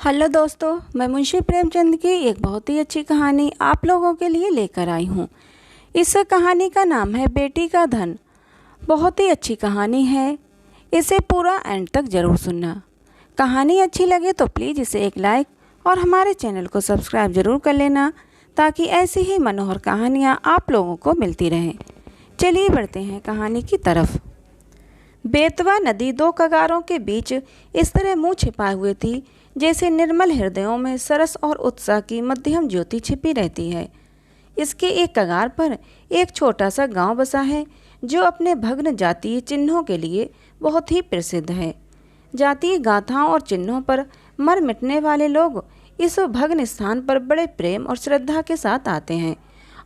Hello दोस्तों, मैं मुंशी प्रेमचंद की एक बहुत ही अच्छी कहानी आप लोगों के लिए लेकर आई हूँ। इस कहानी का नाम है बेटी का धन। बहुत ही अच्छी कहानी है, इसे पूरा एंड तक ज़रूर सुनना। कहानी अच्छी लगे तो प्लीज़ इसे एक लाइक और हमारे चैनल को सब्सक्राइब ज़रूर कर लेना, ताकि ऐसी ही मनोहर कहानियाँ आप लोगों को मिलती रहें। चलिए बढ़ते हैं कहानी की तरफ। बेतवा नदी दो कगारों के बीच इस तरह मुँह छिपाए हुए थी जैसे निर्मल हृदयों में सरस और उत्साह की मध्यम ज्योति छिपी रहती है। इसके एक कगार पर एक छोटा सा गांव बसा है, जो अपने भग्न जातीय चिन्हों के लिए बहुत ही प्रसिद्ध है। जातीय गाथाओं और चिन्हों पर मर मिटने वाले लोग इस भग्न स्थान पर बड़े प्रेम और श्रद्धा के साथ आते हैं,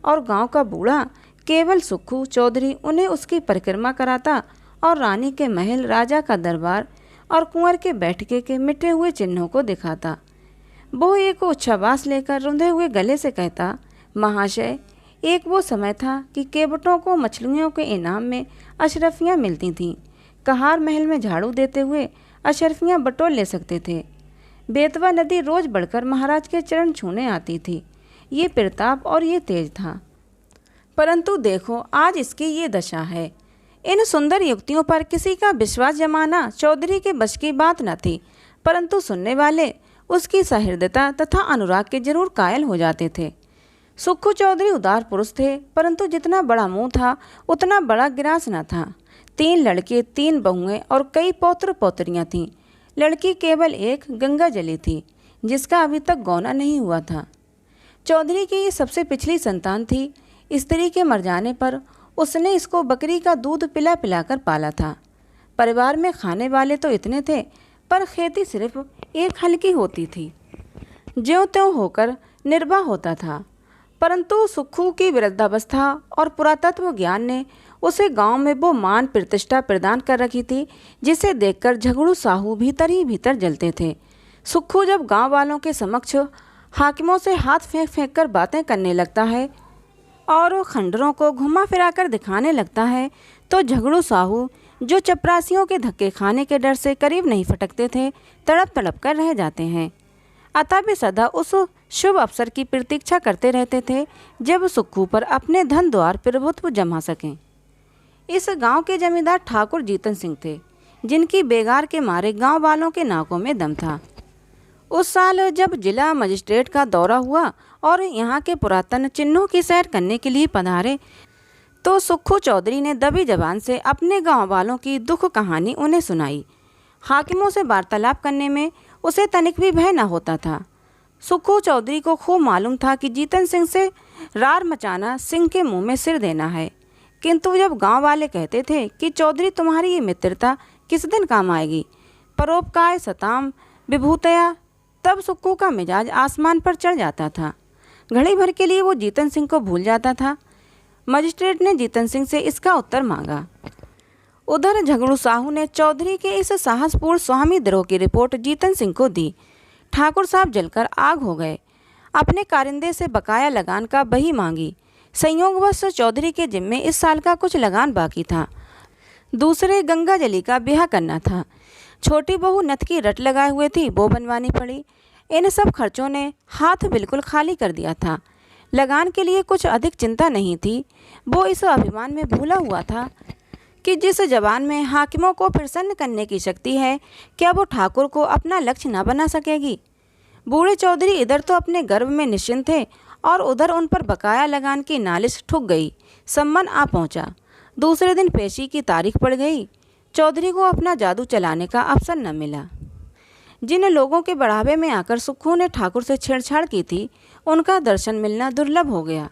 और गांव का बूढ़ा केवल सुक्खू चौधरी उन्हें उसकी परिक्रमा कराता और रानी के महल, राजा का दरबार और कुंवर के बैठके के मिटे हुए चिन्हों को दिखाता। वो एक उच्छ्वास लेकर रुंधे हुए गले से कहता, महाशय, एक वो समय था कि केवटों को मछलियों के इनाम में अशरफियाँ मिलती थीं। कहार महल में झाड़ू देते हुए अशरफियाँ बटोर ले सकते थे। बेतवा नदी रोज बढ़कर महाराज के चरण छूने आती थी। ये प्रताप और ये तेज था, परंतु देखो आज इसकी ये दशा है। इन सुंदर युक्तियों पर किसी का विश्वास जमाना चौधरी के बश की बात न थी, परंतु सुनने वाले उसकी सहृदयता तथा अनुराग के जरूर कायल हो जाते थे। सुक्खू चौधरी उदार पुरुष थे, परंतु जितना बड़ा मुंह था उतना बड़ा गिरास न था। 3 लड़के, 3 बहुएं और कई पौत्र पौत्रियां थीं। लड़की केवल एक गंगा जली थी, जिसका अभी तक गौना नहीं हुआ था। चौधरी की ये सबसे पिछली संतान थी। स्त्री के मर जाने पर उसने इसको बकरी का दूध पिला पिलाकर पाला था। परिवार में खाने वाले तो इतने थे, पर खेती सिर्फ एक हल्की होती थी। ज्यों त्यों होकर निर्वाह होता था। परंतु सुक्खू की वृद्धावस्था और पुरातत्व ज्ञान ने उसे गांव में वो मान प्रतिष्ठा प्रदान कर रखी थी, जिसे देखकर झगड़ू साहू भीतर ही भीतर जलते थे। सुक्खू जब गांव वालों के समक्ष हाकिमों से हाथ फेंक फेंक कर बातें करने लगता है और खंडरों को घुमा फिरा कर दिखाने लगता है, तो झगड़ू साहू, जो चपरासियों के धक्के खाने के डर से करीब नहीं फटकते थे, तड़प तड़प कर रह जाते हैं। अतः वे सदा उस शुभ अवसर की प्रतीक्षा करते रहते थे जब सुक्खू पर अपने धन द्वार प्रभुत्व जमा सकें। इस गांव के जमींदार ठाकुर जीतन सिंह थे, जिनकी बेगार के मारे गांव वालों के नाकों में दम था। उस साल जब जिला मजिस्ट्रेट का दौरा हुआ और यहाँ के पुरातन चिन्हों की सैर करने के लिए पधारे, तो सुक्खू चौधरी ने दबी जबान से अपने गांव वालों की दुख कहानी उन्हें सुनाई। हाकिमों से वार्तालाप करने में उसे तनिक भी भय न होता था। सुक्खू चौधरी को खूब मालूम था कि जीतन सिंह से रार मचाना सिंह के मुंह में सिर देना है, किंतु जब गांव वाले कहते थे कि चौधरी तुम्हारी ये मित्रता किस दिन काम आएगी, परोपकार सताम विभूतया, तब सुक्खू का मिजाज आसमान पर चढ़ जाता था। घड़ी भर के लिए वो जीतन सिंह को भूल जाता था। मजिस्ट्रेट ने जीतन सिंह से इसका उत्तर मांगा। उधर झगड़ू साहू ने चौधरी के इस साहसपूर्ण स्वामी द्रोह की रिपोर्ट जीतन सिंह को दी। ठाकुर साहब जलकर आग हो गए। अपने कारिंदे से बकाया लगान का बही मांगी। संयोगवश चौधरी के जिम्मे इस साल का कुछ लगान बाकी था। दूसरे गंगा जली का ब्याह करना था। छोटी बहू नथ की रट लगाए हुए थी, वो बनवानी पड़ी। इन सब खर्चों ने हाथ बिल्कुल खाली कर दिया था। लगान के लिए कुछ अधिक चिंता नहीं थी। वो इस अभिमान में भूला हुआ था कि जिस जवान में हाकिमों को प्रसन्न करने की शक्ति है, क्या वो ठाकुर को अपना लक्ष्य न बना सकेगी। बूढ़े चौधरी इधर तो अपने गर्व में निश्चिंत थे और उधर उन पर बकाया लगान की नालिश ठुक गई। सम्मन आ पहुंचा। दूसरे दिन पेशी की तारीख पड़ गई। चौधरी को अपना जादू चलाने का अवसर न मिला। जिन लोगों के बढ़ावे में आकर सुक्खू ने ठाकुर से छेड़छाड़ की थी, उनका दर्शन मिलना दुर्लभ हो गया।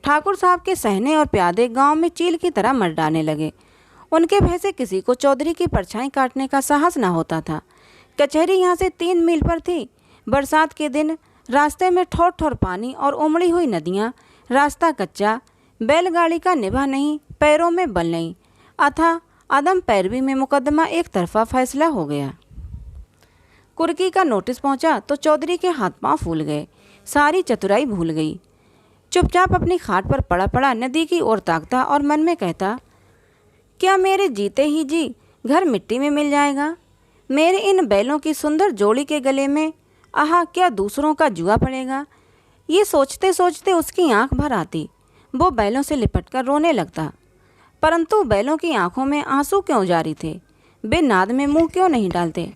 ठाकुर साहब के सहने और प्यादे गांव में चील की तरह मर डालने लगे। उनके भय से किसी को चौधरी की परछाई काटने का साहस न होता था। कचहरी यहाँ से 3 मील पर थी। बरसात के दिन रास्ते में ठोर ठोर पानी और उमड़ी हुई नदियाँ, रास्ता कच्चा, बैलगाड़ी का निभा नहीं, पैरों में बल नहीं, अथा अदम पैरवी में मुकदमा एक तरफा फैसला हो गया। कुर्की का नोटिस पहुंचा तो चौधरी के हाथ पांव फूल गए। सारी चतुराई भूल गई। चुपचाप अपनी खाट पर पड़ा पड़ा नदी की ओर ताकता और मन में कहता, क्या मेरे जीते ही जी घर मिट्टी में मिल जाएगा। मेरे इन बैलों की सुंदर जोड़ी के गले में आहा, क्या दूसरों का जुआ पड़ेगा। ये सोचते सोचते उसकी आंख भर आती। वो बैलों से लिपटकर रोने लगता। परंतु बैलों की आंखों में आंसू क्यों जारी थे? वे नाद में मुंह क्यों नहीं डालते?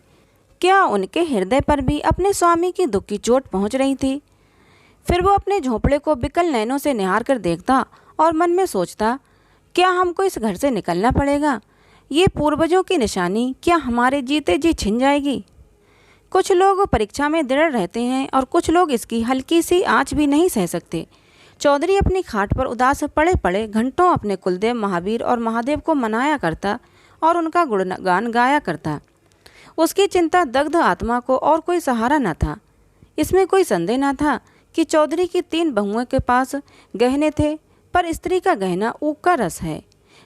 क्या उनके हृदय पर भी अपने स्वामी की दुख की चोट पहुंच रही थी? फिर वो अपने झोंपड़े को बिकल नैनों से निहार कर देखता और मन में सोचता, क्या हमको इस घर से निकलना पड़ेगा? ये पूर्वजों की निशानी क्या हमारे जीते जी छिन जाएगी? कुछ लोग परीक्षा में दृढ़ रहते हैं और कुछ लोग इसकी हल्की सी आँच भी नहीं सह सकते। चौधरी अपनी खाट पर उदास पड़े पड़े घंटों अपने कुलदेव महावीर और महादेव को मनाया करता और उनका गुणगान गाया करता। उसकी चिंता दग्ध आत्मा को और कोई सहारा न था। इसमें कोई संदेह न था कि चौधरी की 3 बहुओं के पास गहने थे, पर स्त्री का गहना ऊख का रस है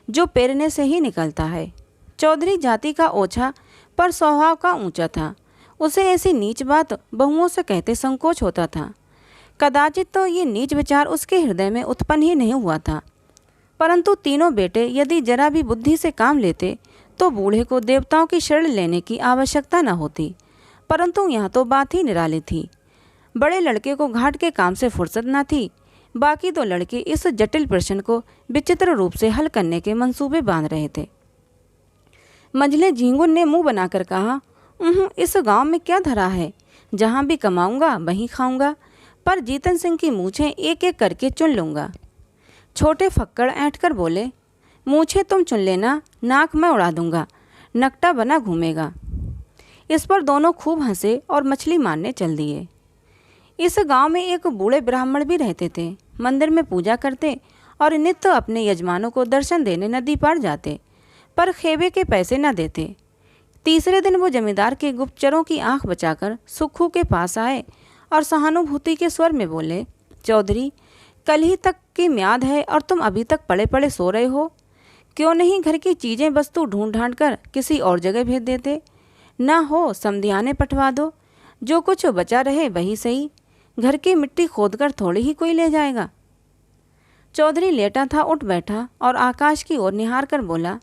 जो पेरने से ही निकलता है। चौधरी जाति का ओछा पर स्वभाव का ऊंचा था। उसे ऐसी नीच बात बहुओं से कहते संकोच होता था। कदाचित तो ये नीच विचार उसके हृदय में उत्पन्न ही नहीं हुआ था। परंतु तीनों बेटे यदि जरा भी बुद्धि से काम लेते तो बूढ़े को देवताओं की शरण लेने की आवश्यकता न होती। परंतु यहाँ तो बात ही निराली थी। बड़े लड़के को घाट के काम से फुर्सत न थी। बाकी 2 लड़के इस जटिल प्रश्न को विचित्र रूप से हल करने के मंसूबे बांध रहे थे। मंझले झींगुर ने मुंह बनाकर कहा, इस गांव में क्या धरा है? जहां भी कमाऊंगा वहीं खाऊंगा, पर जीतन सिंह की मूछें एक एक करके चुन लूंगा। छोटे फक्कड़ ऐंठ कर बोले, मूछें तुम चुन लेना, नाक मैं उड़ा दूंगा, नकटा बना घूमेगा। इस पर दोनों खूब हंसे और मछली मारने चल दिए। इस गांव में एक बूढ़े ब्राह्मण भी रहते थे। मंदिर में पूजा करते और नित्य अपने यजमानों को दर्शन देने नदी पार जाते, पर खेबे के पैसे न देते। तीसरे दिन वो जमींदार के गुप्तचरों की आंख बचाकर सुक्खू के पास आए और सहानुभूति के स्वर में बोले, चौधरी, कल ही तक की म्याद है और तुम अभी तक पड़े पड़े सो रहे हो। क्यों नहीं घर की चीज़ें वस्तु ढूंढ ढांड कर किसी और जगह भेज देते? ना हो समधियाने पटवा दो, जो कुछ बचा रहे वही सही। घर की मिट्टी खोदकर थोड़ी ही कोई ले जाएगा। चौधरी लेटा था उठ बैठा और आकाश की ओर निहार कर बोला,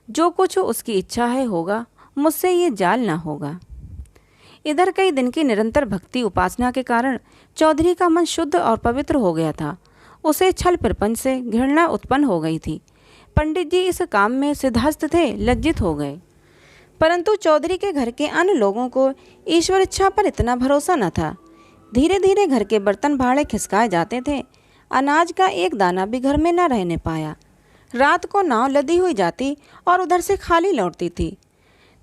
जो कुछ उसकी इच्छा है होगा, मुझसे ये जाल ना होगा। इधर कई दिन की निरंतर भक्ति उपासना के कारण चौधरी का मन शुद्ध और पवित्र हो गया था। उसे छल प्रपंच से घृणा उत्पन्न हो गई थी। पंडित जी इस काम में सिद्धहस्त थे, लज्जित हो गए। परंतु चौधरी के घर के अन्य लोगों को ईश्वर इच्छा पर इतना भरोसा न था। धीरे धीरे घर के बर्तन भाड़े खिसकाए जाते थे। अनाज का एक दाना भी घर में न रहने पाया। रात को नाव लदी हुई जाती और उधर से खाली लौटती थी।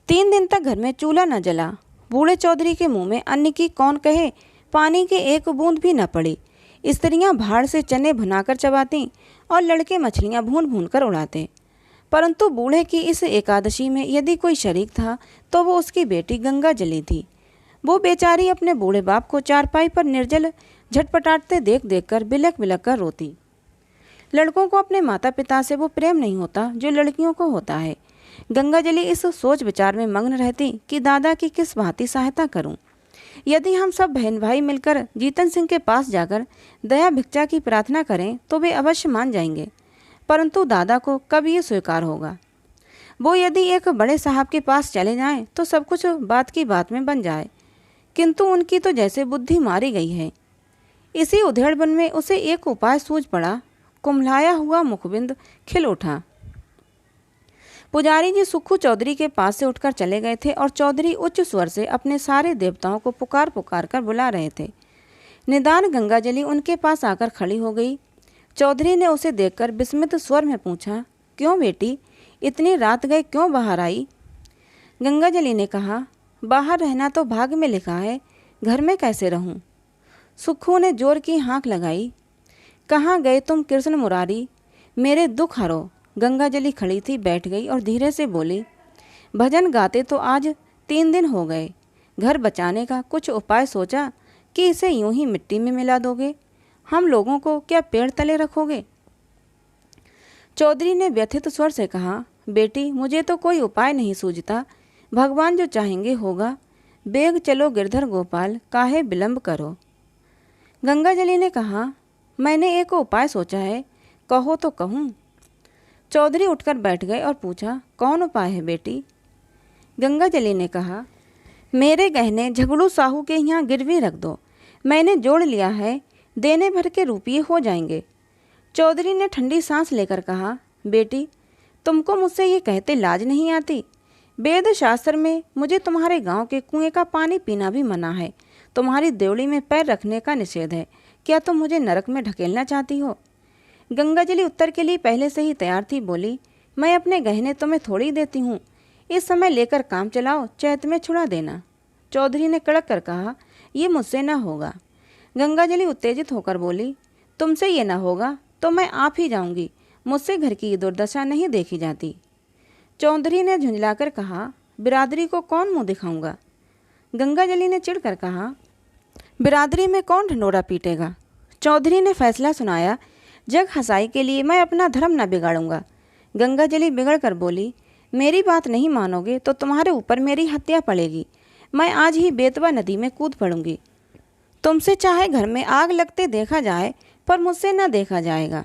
3 दिन तक घर में चूल्हा न जला। बूढ़े चौधरी के मुंह में अन्न की कौन कहे, पानी की एक बूंद भी न पड़ी। स्त्रियां भाड़ से चने भुनाकर चबाती और लड़के मछलियां भून भून कर उड़ाते। परंतु बूढ़े की इस एकादशी में यदि कोई शरीक था तो वो उसकी बेटी गंगा जली थी। वो बेचारी अपने बूढ़े बाप को चारपाई पर निर्जल झटपटाते देख देख कर बिलक बिलक कर रोती। लड़कों को अपने माता पिता से वो प्रेम नहीं होता जो लड़कियों को होता है। गंगा जली इस सोच विचार में मग्न रहती कि दादा की किस भांति सहायता करूं। यदि हम सब बहन भाई मिलकर जीतन सिंह के पास जाकर दया भिक्षा की प्रार्थना करें तो वे अवश्य मान जाएंगे, परंतु दादा को कब ये स्वीकार होगा? वो यदि एक बड़े साहब के पास चले जाएं तो सब कुछ बात की बात में बन जाए, किंतु उनकी तो जैसे बुद्धि मारी गई है। इसी उधेड़बन में उसे एक उपाय सूझ पड़ा। कुम्हलाया हुआ मुखबिंद खिल उठा। पुजारी जी सुक्खू चौधरी के पास से उठकर चले गए थे और चौधरी उच्च स्वर से अपने सारे देवताओं को पुकार पुकार कर बुला रहे थे। निदान गंगाजली उनके पास आकर खड़ी हो गई। चौधरी ने उसे देखकर विस्मित स्वर में पूछा, क्यों बेटी, इतनी रात गए क्यों बाहर आई? गंगाजली ने कहा, बाहर रहना तो भाग्य में लिखा है, घर में कैसे रहूं? सुक्खू ने जोर की हाँक लगाई। कहाँ गए तुम कृष्ण मुरारी, मेरे दुख हरो। गंगाजली खड़ी थी, बैठ गई और धीरे से बोली, भजन गाते तो आज 3 दिन हो गए। घर बचाने का कुछ उपाय सोचा कि इसे यूं ही मिट्टी में मिला दोगे? हम लोगों को क्या पेड़ तले रखोगे? चौधरी ने व्यथित स्वर से कहा, बेटी, मुझे तो कोई उपाय नहीं सूझता। भगवान जो चाहेंगे होगा। बेग चलो गिरधर गोपाल, काहे विलंब करो। गंगाजली ने कहा, मैंने एक उपाय सोचा है, कहो तो कहूँ। चौधरी उठकर बैठ गए और पूछा, कौन उपाय है बेटी? गंगाजली ने कहा, मेरे गहने झगड़ू साहू के यहाँ गिरवी रख दो, मैंने जोड़ लिया है, देने भर के रुपये हो जाएंगे। चौधरी ने ठंडी सांस लेकर कहा, बेटी तुमको मुझसे ये कहते लाज नहीं आती? वेद शास्त्र में मुझे तुम्हारे गांव के कुएं का पानी पीना भी मना है, तुम्हारी देवड़ी में पैर रखने का निषेध है। क्या तुम मुझे नरक में ढकेलना चाहती हो? गंगाजली उत्तर के लिए पहले से ही तैयार थी। बोली, मैं अपने गहने तुम्हें थोड़ी देती हूँ, इस समय लेकर काम चलाओ, चैत में छुड़ा देना। चौधरी ने कड़क कर कहा, ये मुझसे ना होगा। गंगाजली उत्तेजित होकर बोली, तुमसे ये ना होगा तो मैं आप ही जाऊंगी, मुझसे घर की दुर्दशा नहीं देखी जाती। चौधरी ने झुंझलाकर कहा, बिरादरी को कौन मुंह दिखाऊंगा? गंगाजली ने चिढ़कर कहा, बिरादरी में कौन ढंडोरा पीटेगा? चौधरी ने फैसला सुनाया, जग हंसाई के लिए मैं अपना धर्म न बिगाड़ूंगा। गंगाजली बिगड़ कर बोली, मेरी बात नहीं मानोगे तो तुम्हारे ऊपर मेरी हत्या पड़ेगी, मैं आज ही बेतवा नदी में कूद पड़ूंगी। तुमसे चाहे घर में आग लगते देखा जाए, पर मुझसे न देखा जाएगा।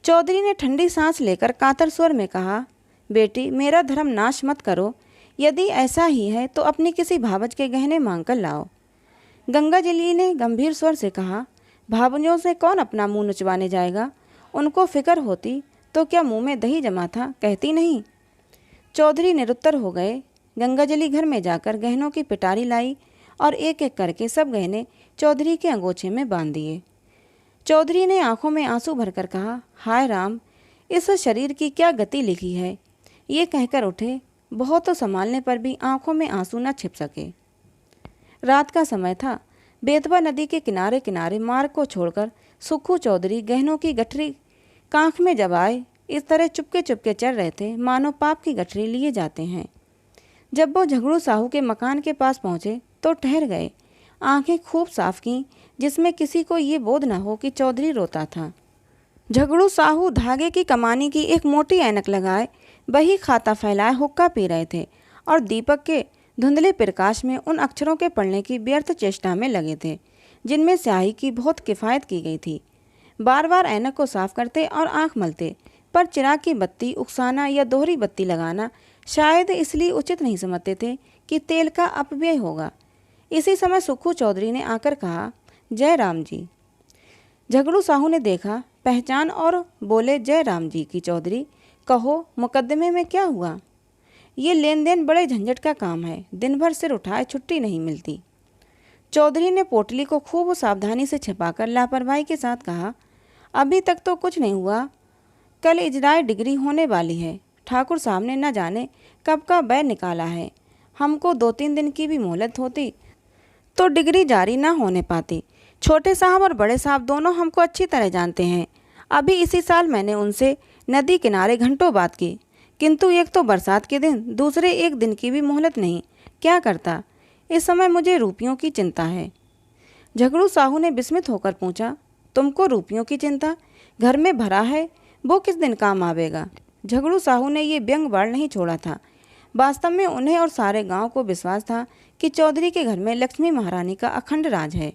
चौधरी ने ठंडी सांस लेकर कातर स्वर में कहा, बेटी मेरा धर्म नाश मत करो, यदि ऐसा ही है तो अपनी किसी भावज के गहने मांग कर लाओ। गंगाजली ने गंभीर स्वर से कहा, भावजों से कौन अपना मुंह नुचवाने जाएगा? उनको फिक्र होती तो क्या मुंह में दही जमा था, कहती नहीं। चौधरी निरुत्तर हो गए। गंगाजली घर में जाकर गहनों की पिटारी लाई और एक एक करके सब गहने चौधरी के अंगोछे में बांध दिए। चौधरी ने आंखों में आंसू भरकर कहा, हाय राम, इस शरीर की क्या गति लिखी है। ये कहकर उठे, बहुत तो संभालने पर भी आंखों में आंसू न छिप सके। रात का समय था। बेतवा नदी के किनारे किनारे मार्ग को छोड़कर सुक्खू चौधरी गहनों की गठरी कांख में जब आए, इस तरह चुपके चुपके चल रहे थे मानो पाप की गठरी लिए जाते हैं। जब वो झगड़ू साहू के मकान के पास पहुँचे तो ठहर गए, आंखें खूब साफ की, जिसमें किसी को ये बोध न हो कि चौधरी रोता था। झगड़ू साहू धागे की कमानी की एक मोटी ऐनक लगाए वही खाता फैलाए हुक्का पी रहे थे और दीपक के धुंधले प्रकाश में उन अक्षरों के पढ़ने की व्यर्थ चेष्टा में लगे थे जिनमें स्याही की बहुत किफ़ायत की गई थी। बार बार ऐनक को साफ करते और आंख मलते, पर चिराग की बत्ती उकसाना या दोहरी बत्ती लगाना शायद इसलिए उचित नहीं समझते थे कि तेल का अपव्यय होगा। इसी समय सुक्खू चौधरी ने आकर कहा, जय राम जी। झगड़ू साहू ने देखा, पहचान और बोले, जय राम जी की चौधरी, कहो मुकदमे में क्या हुआ? ये लेन देन बड़े झंझट का काम है, दिन भर सिर उठाए छुट्टी नहीं मिलती। चौधरी ने पोटली को खूब सावधानी से छिपाकर लापरवाही के साथ कहा, अभी तक तो कुछ नहीं हुआ, कल इजराय डिग्री होने वाली है, ठाकुर साहब ने न जाने कब का बैर निकाला है, हमको 2-3 दिन की भी मोहलत होती तो डिग्री जारी ना होने पाती। छोटे साहब और बड़े साहब दोनों हमको अच्छी तरह जानते हैं। अभी इसी साल मैंने उनसे नदी किनारे घंटों बात की, किंतु एक तो बरसात के दिन, दूसरे एक दिन की भी मोहलत नहीं, क्या करता। इस समय मुझे रुपयों की चिंता है। झगड़ू साहू ने विस्मित होकर पूछा, तुमको रुपयों की चिंता? घर में भरा है, वो किस दिन काम आवेगा? झगड़ू साहू ने ये व्यंग बाढ़ नहीं छोड़ा था। वास्तव में उन्हें और सारे गांव को विश्वास था कि चौधरी के घर में लक्ष्मी महारानी का अखंड राज है।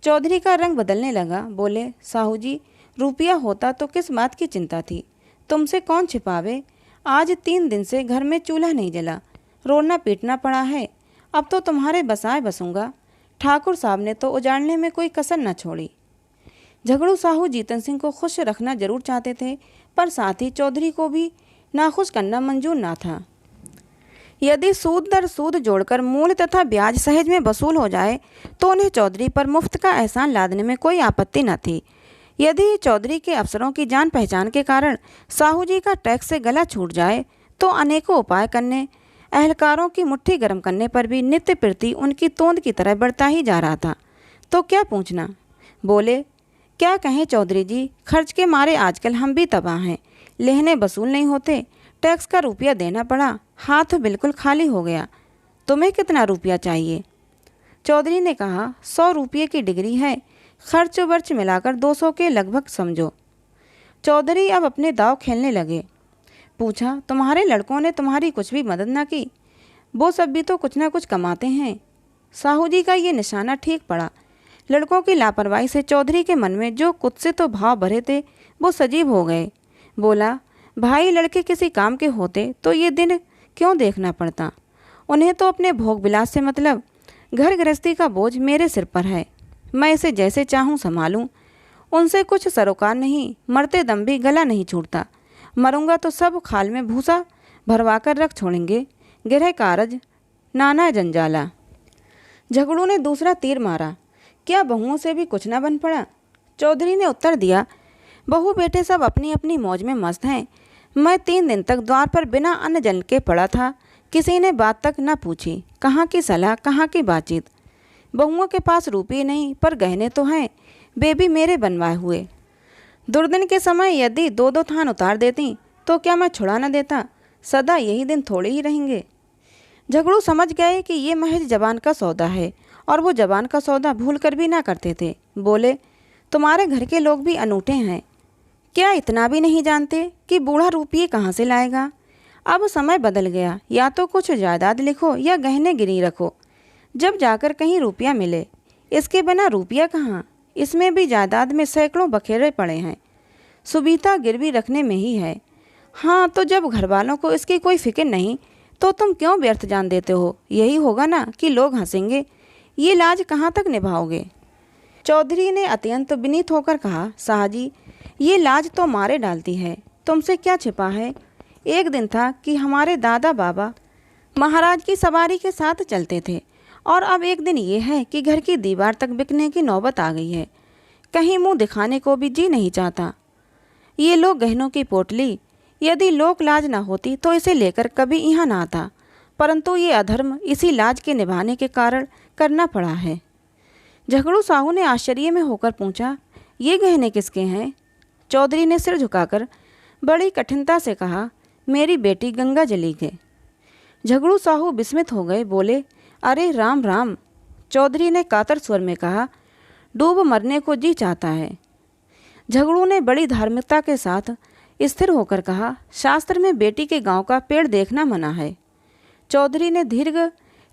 चौधरी का रंग बदलने लगा। बोले, साहू जी, रुपया होता तो किस बात की चिंता थी, तुमसे कौन छिपावे। आज 3 दिन से घर में चूल्हा नहीं जला, रोना पीटना पड़ा है। अब तो तुम्हारे बसाए बसूंगा। ठाकुर साहब ने तो उजाड़ने में कोई कसर न छोड़ी। झगड़ू साहू जीतन सिंह को खुश रखना जरूर चाहते थे, पर साथ ही चौधरी को भी नाखुश करना मंजूर ना था। यदि सूद दर सूद जोड़कर मूल तथा ब्याज सहज में वसूल हो जाए तो उन्हें चौधरी पर मुफ्त का एहसान लादने में कोई आपत्ति न थी। यदि चौधरी के अफसरों की जान पहचान के कारण साहू जी का टैक्स से गला छूट जाए तो अनेकों उपाय करने, अहलकारों की मुट्ठी गर्म करने पर भी नित्य प्रति उनकी तोंद की तरह बढ़ता ही जा रहा था। तो क्या पूछना। बोले, क्या कहें चौधरी जी, खर्च के मारे आजकल हम भी तबाह हैं। लेहने वसूल नहीं होते, टैक्स का रुपया देना पड़ा, हाथ बिल्कुल खाली हो गया। तुम्हें कितना रुपया चाहिए? चौधरी ने कहा, 100 रुपये की डिग्री है, खर्च वर्च मिलाकर 200 के लगभग समझो। चौधरी अब अपने दाव खेलने लगे। पूछा, तुम्हारे लड़कों ने तुम्हारी कुछ भी मदद ना की? वो सब भी तो कुछ ना कुछ कमाते हैं। साहू जी का ये निशाना ठीक पड़ा। लड़कों की लापरवाही से चौधरी के मन में जो कुत्सित तो भाव भरे थे वो सजीव हो गए। बोला, भाई लड़के किसी काम के होते तो ये दिन क्यों देखना पड़ता। उन्हें तो अपने भोग विलास से मतलब, घर गृहस्थी का बोझ मेरे सिर पर है। मैं इसे जैसे चाहूँ संभालूं। उनसे कुछ सरोकार नहीं, मरते दम भी गला नहीं छूटता। मरूंगा तो सब खाल में भूसा भरवा कर रख छोड़ेंगे। गृह कारज नाना जंजाला। झगड़ू ने दूसरा तीर मारा, क्या बहुओं से भी कुछ न बन पड़ा? चौधरी ने उत्तर दिया, बहू बेटे सब अपनी अपनी मौज में मस्त हैं। मैं 3 दिन तक द्वार पर बिना अन्न जल के पड़ा था। किसी ने बात तक न पूछी। कहाँ की सलाह, कहाँ की बातचीत। बहुओं के पास रुपये नहीं, पर गहने तो हैं, बेबी मेरे बनवाए हुए। दुर्दिन के समय यदि 2-2 थान उतार देती तो क्या मैं छुड़ा न देता? सदा यही दिन थोड़े ही रहेंगे। झगड़ू समझ गए कि ये महज जबान का सौदा है, और वो जबान का सौदा भूल कर भी ना करते थे। बोले, तुम्हारे घर के लोग भी अनूठे हैं। क्या इतना भी नहीं जानते कि बूढ़ा रुपये कहाँ से लाएगा? अब समय बदल गया, या तो कुछ जायदाद लिखो या गहने गिरवी रखो, जब जाकर कहीं रुपया मिले। इसके बिना रुपया कहाँ? इसमें भी जायदाद में सैकड़ों बखेरे पड़े हैं। सुबीता गिरवी रखने में ही है। हाँ, तो जब घर वालों को इसकी कोई फिक्र नहीं तो तुम क्यों व्यर्थ जान देते हो? यही होगा ना कि लोग हंसेंगे। ये लाज कहाँ तक निभाओगे? चौधरी ने अत्यंत विनीत होकर कहा, साहजी, ये लाज तो मारे डालती है। तुमसे क्या छिपा है? एक दिन था कि हमारे दादा बाबा महाराज की सवारी के साथ चलते थे, और अब एक दिन ये है कि घर की दीवार तक बिकने की नौबत आ गई है। कहीं मुंह दिखाने को भी जी नहीं चाहता। ये लोग गहनों की पोटली, यदि लोक लाज न होती तो इसे लेकर कभी यहाँ ना आता, परंतु ये अधर्म इसी लाज के निभाने के कारण करना पड़ा है। झगड़ू साहू ने आश्चर्य में होकर पूछा, ये गहने किसके हैं? चौधरी ने सिर झुकाकर बड़ी कठिनता से कहा, मेरी बेटी गंगा जली के। झगड़ू साहू विस्मित हो गए, बोले, अरे राम राम। चौधरी ने कातर स्वर में कहा, डूब मरने को जी चाहता है। झगड़ू ने बड़ी धार्मिकता के साथ स्थिर होकर कहा, शास्त्र में बेटी के गांव का पेड़ देखना मना है। चौधरी ने दीर्घ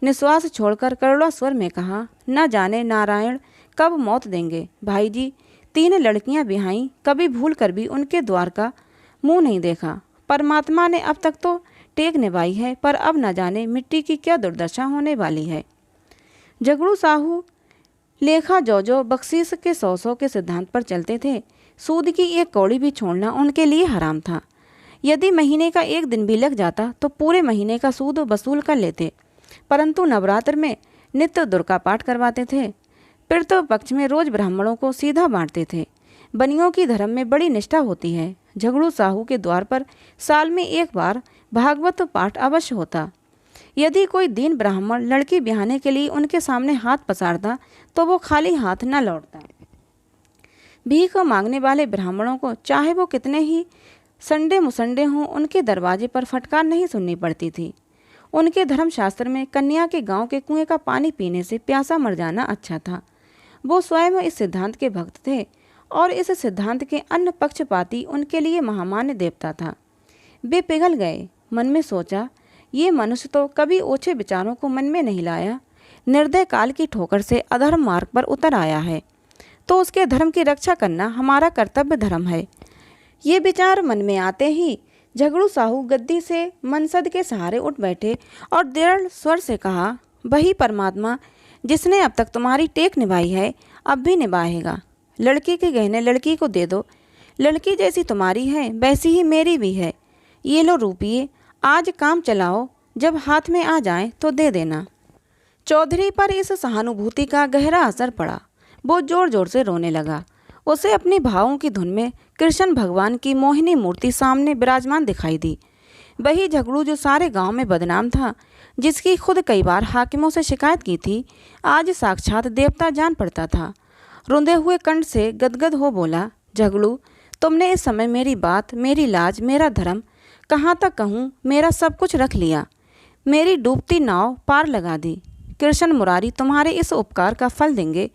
निश्वास छोड़कर करुणा स्वर में कहा, न जाने नारायण कब मौत देंगे। भाई जी, 3 लड़कियां बिहाई, कभी भूल कर भी उनके द्वार का मुंह नहीं देखा। परमात्मा ने अब तक तो टेक निभाई है, पर अब न जाने मिट्टी की क्या दुर्दशा होने वाली है। झगड़ू साहू लेखा जो बख्शीश के 100 के सिद्धांत पर चलते थे। सूद की एक कौड़ी भी छोड़ना उनके लिए हराम था। यदि महीने का एक दिन भी लग जाता तो पूरे महीने का सूद वसूल कर लेते, परंतु नवरात्र में नित्य दुर्गा पाठ करवाते थे। पितृ पक्ष में रोज ब्राह्मणों को सीधा बांटते थे। बनियों की धर्म में बड़ी निष्ठा होती है। झगड़ू साहू के द्वार पर साल में एक बार भागवत पाठ अवश्य होता। यदि कोई दीन ब्राह्मण लड़की ब्याहने के लिए उनके सामने हाथ पसारता तो वो खाली हाथ न लौटता। भीख मांगने वाले ब्राह्मणों को चाहे वो कितने ही संडे मुसंडे हों, उनके दरवाजे पर फटकार नहीं सुननी पड़ती थी। उनके धर्मशास्त्र में कन्या के गांव के कुएं का पानी पीने से प्यासा मर जाना अच्छा था। वो स्वयं इस सिद्धांत के भक्त थे, और इस सिद्धांत के अन्य पक्षपाती उनके लिए महामान्य देवता था। वे पिघल गए। मन में सोचा, ये मनुष्य तो कभी ओछे विचारों को मन में नहीं लाया। निर्दय काल की ठोकर से अधर्म मार्ग पर उतर आया है, तो उसके धर्म की रक्षा करना हमारा कर्तव्य धर्म है। ये विचार मन में आते ही झगड़ू साहू गद्दी से मनसद के सहारे उठ बैठे और दृढ़ स्वर से कहा, वही परमात्मा जिसने अब तक तुम्हारी टेक निभाई है, अब भी निभाएगा। लड़की के गहने लड़की को दे दो। लड़की जैसी तुम्हारी है वैसी ही मेरी भी है। ये लो रुपये, आज काम चलाओ, जब हाथ में आ जाए तो दे देना। चौधरी पर इस सहानुभूति का गहरा असर पड़ा। वो जोर जोर से रोने लगा। उसे अपनी भावों की धुन में कृष्ण भगवान की मोहिनी मूर्ति सामने विराजमान दिखाई दी। वही झगड़ू जो सारे गांव में बदनाम था, जिसकी खुद कई बार हाकिमों से शिकायत की थी, आज साक्षात देवता जान पड़ता था। रुंधे हुए कंठ से गदगद हो बोला, झगड़ू, तुमने इस समय मेरी बात, मेरी लाज, मेरा धर्म, कहाँ तक कहूँ, मेरा सब कुछ रख लिया। मेरी डूबती नाव पार लगा दी। कृष्ण मुरारी तुम्हारे इस उपकार का फल देंगे,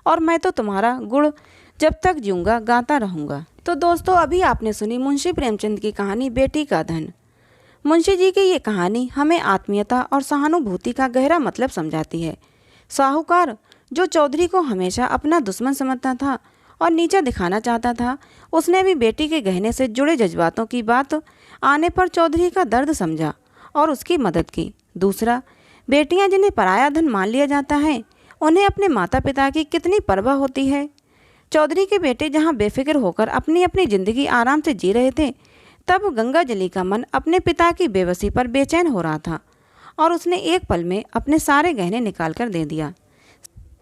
और मैं तो तुम्हारा गुण जब तक जीऊँगा गाता रहूँगा। तो दोस्तों, अभी आपने सुनी मुंशी प्रेमचंद की कहानी बेटी का धन। मुंशी जी की ये कहानी हमें आत्मीयता और सहानुभूति का गहरा मतलब समझाती है। साहूकार, जो चौधरी को हमेशा अपना दुश्मन समझता था और नीचा दिखाना चाहता था, उसने भी बेटी के गहने से जुड़े जज्बातों की बात आने पर चौधरी का दर्द समझा और उसकी मदद की। दूसरा, बेटियां जिन्हें पराया धन मान लिया जाता है, उन्हें अपने माता पिता की कितनी परवाह होती है। चौधरी के बेटे जहां बेफिक्र होकर अपनी अपनी ज़िंदगी आराम से जी रहे थे, तब गंगाजली का मन अपने पिता की बेबसी पर बेचैन हो रहा था और उसने एक पल में अपने सारे गहने निकाल कर दे दिया।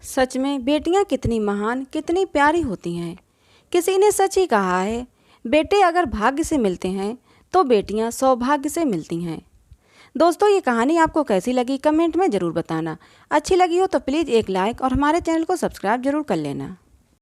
सच में बेटियां कितनी महान, कितनी प्यारी होती हैं। किसी ने सच ही कहा है, बेटे अगर भाग्य से मिलते हैं तो बेटियां सौभाग्य से मिलती हैं। दोस्तों, ये कहानी आपको कैसी लगी कमेंट में ज़रूर बताना। अच्छी लगी हो तो प्लीज़ एक लाइक और हमारे चैनल को सब्सक्राइब जरूर कर लेना।